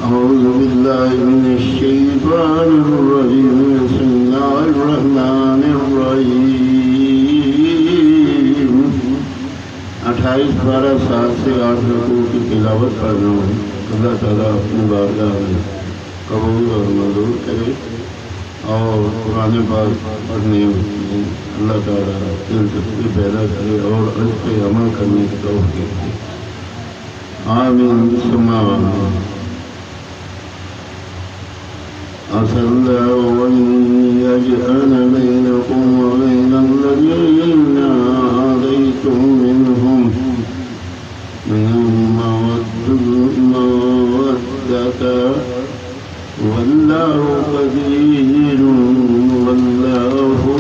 أعوذ بالله من الشيطان الرجيم بسم الله الرحمن الرحيم 28 पारा 7 से 8 रकूओं की तिलावत कर रहा हूँ। अल्लाह ताला अपनी बारगाह में कबूल और मंजूर करे और कुरान पाक पढ़ने में अल्लाह ताला दिलचस्पी पैदा करे और उस पर अमल करने की तौफीक दे। आमीन सुम्मा आमीन। असल्लल्लाहु अन यजअल बैनकुम व बैन अल्लज़ीना आज़यतुम मिनहुम मवद्दता वल्लाहु क़दीरुन वल्लाहु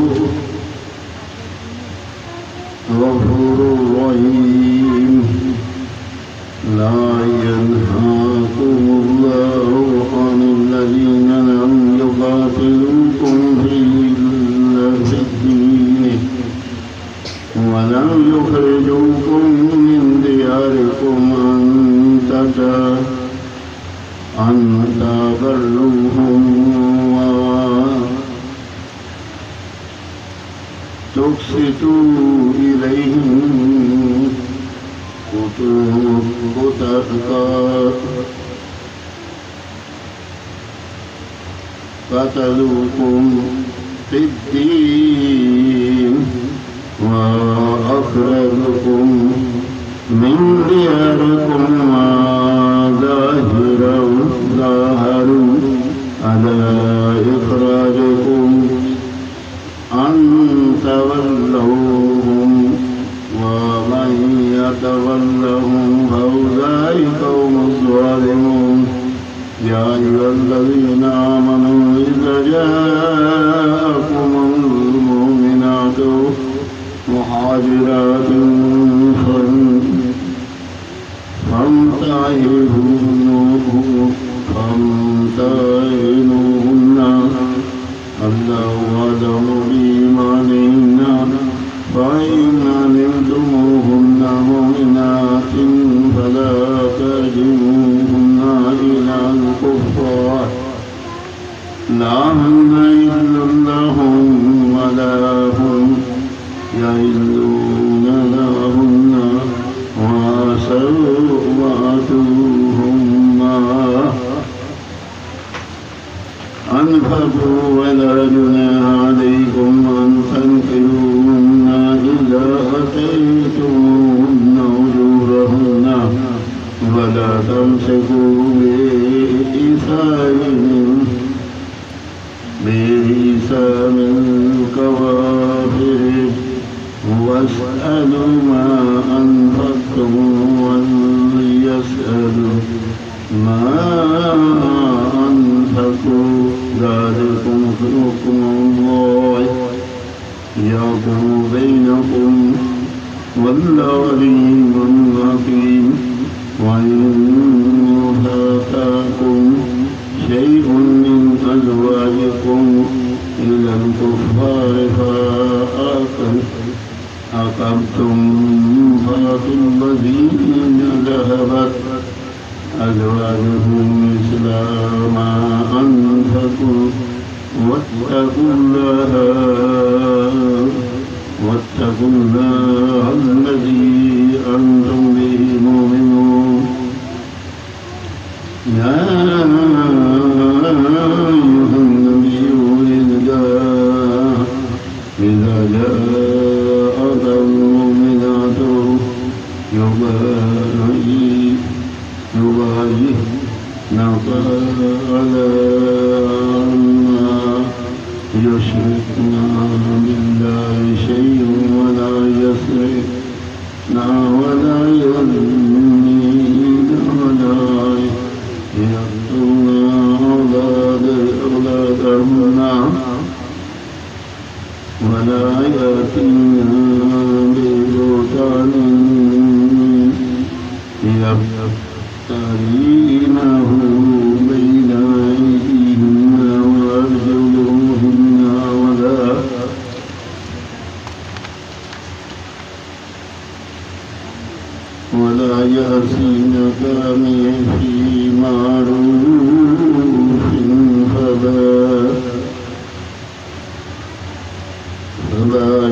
गफूरुर रहीम। ला यनहाकुमुल्लाहु अनिल्लज़ीन लम युक़ातिलूकुम फ़िद्दीन व लम युख़रिजूकुम मिन दियारिकुम अन तबर्रूहुम व तुक़्सितू इलैहिम क़तलूकुम फ़िद्दीन व अख़रजूकुम मिन दियारिकुम ज़ाहिरू अला इख़राजिकुम अन तवल्लौहुम व मन यतवल्लहुम फ़उलाइका हुमुज़ ज़ालिमून। या अय्युहल्लज़ीना आमनू इज़ा जाअकुमुल मुमिनातु मुहाजिरातिन فامتحنوهن الله أعلم بإيمانهن فإن علمتموهن مؤمنات فلا ترجعوهن إلى الكفار لا هن يحل لهم ولا هم يحلون لهن وآتوهم ما أنفقوا ولا جناح عليكم أن تنكحوهن إذا آتيتموهن أجورهن ولا تمسكوا بإثام الكوافر واسألوا ما أنفقتم وليسألوا ما أنفقوا ذلكم حكم الله يحكم بينكم والله عليم حكيم. وإن فاتاكم شيء من أزواجكم إلى الكفار فعاقبتم فآتوا الذين ذهبت أزواجهم مثل ما أنفقوا واتقوا الله الذي أنتم به مؤمنون. يا أيها النبي إذا جاءك المؤمنات يبايعنك على أن يشركن بالله شيئا ولا يسرقن ولا يزنين ولا يقتلن أولادهن ولا يأتين ببهتان يفترينه بين أيديهن وأرجلهن ولا يعصينك في معروف فلا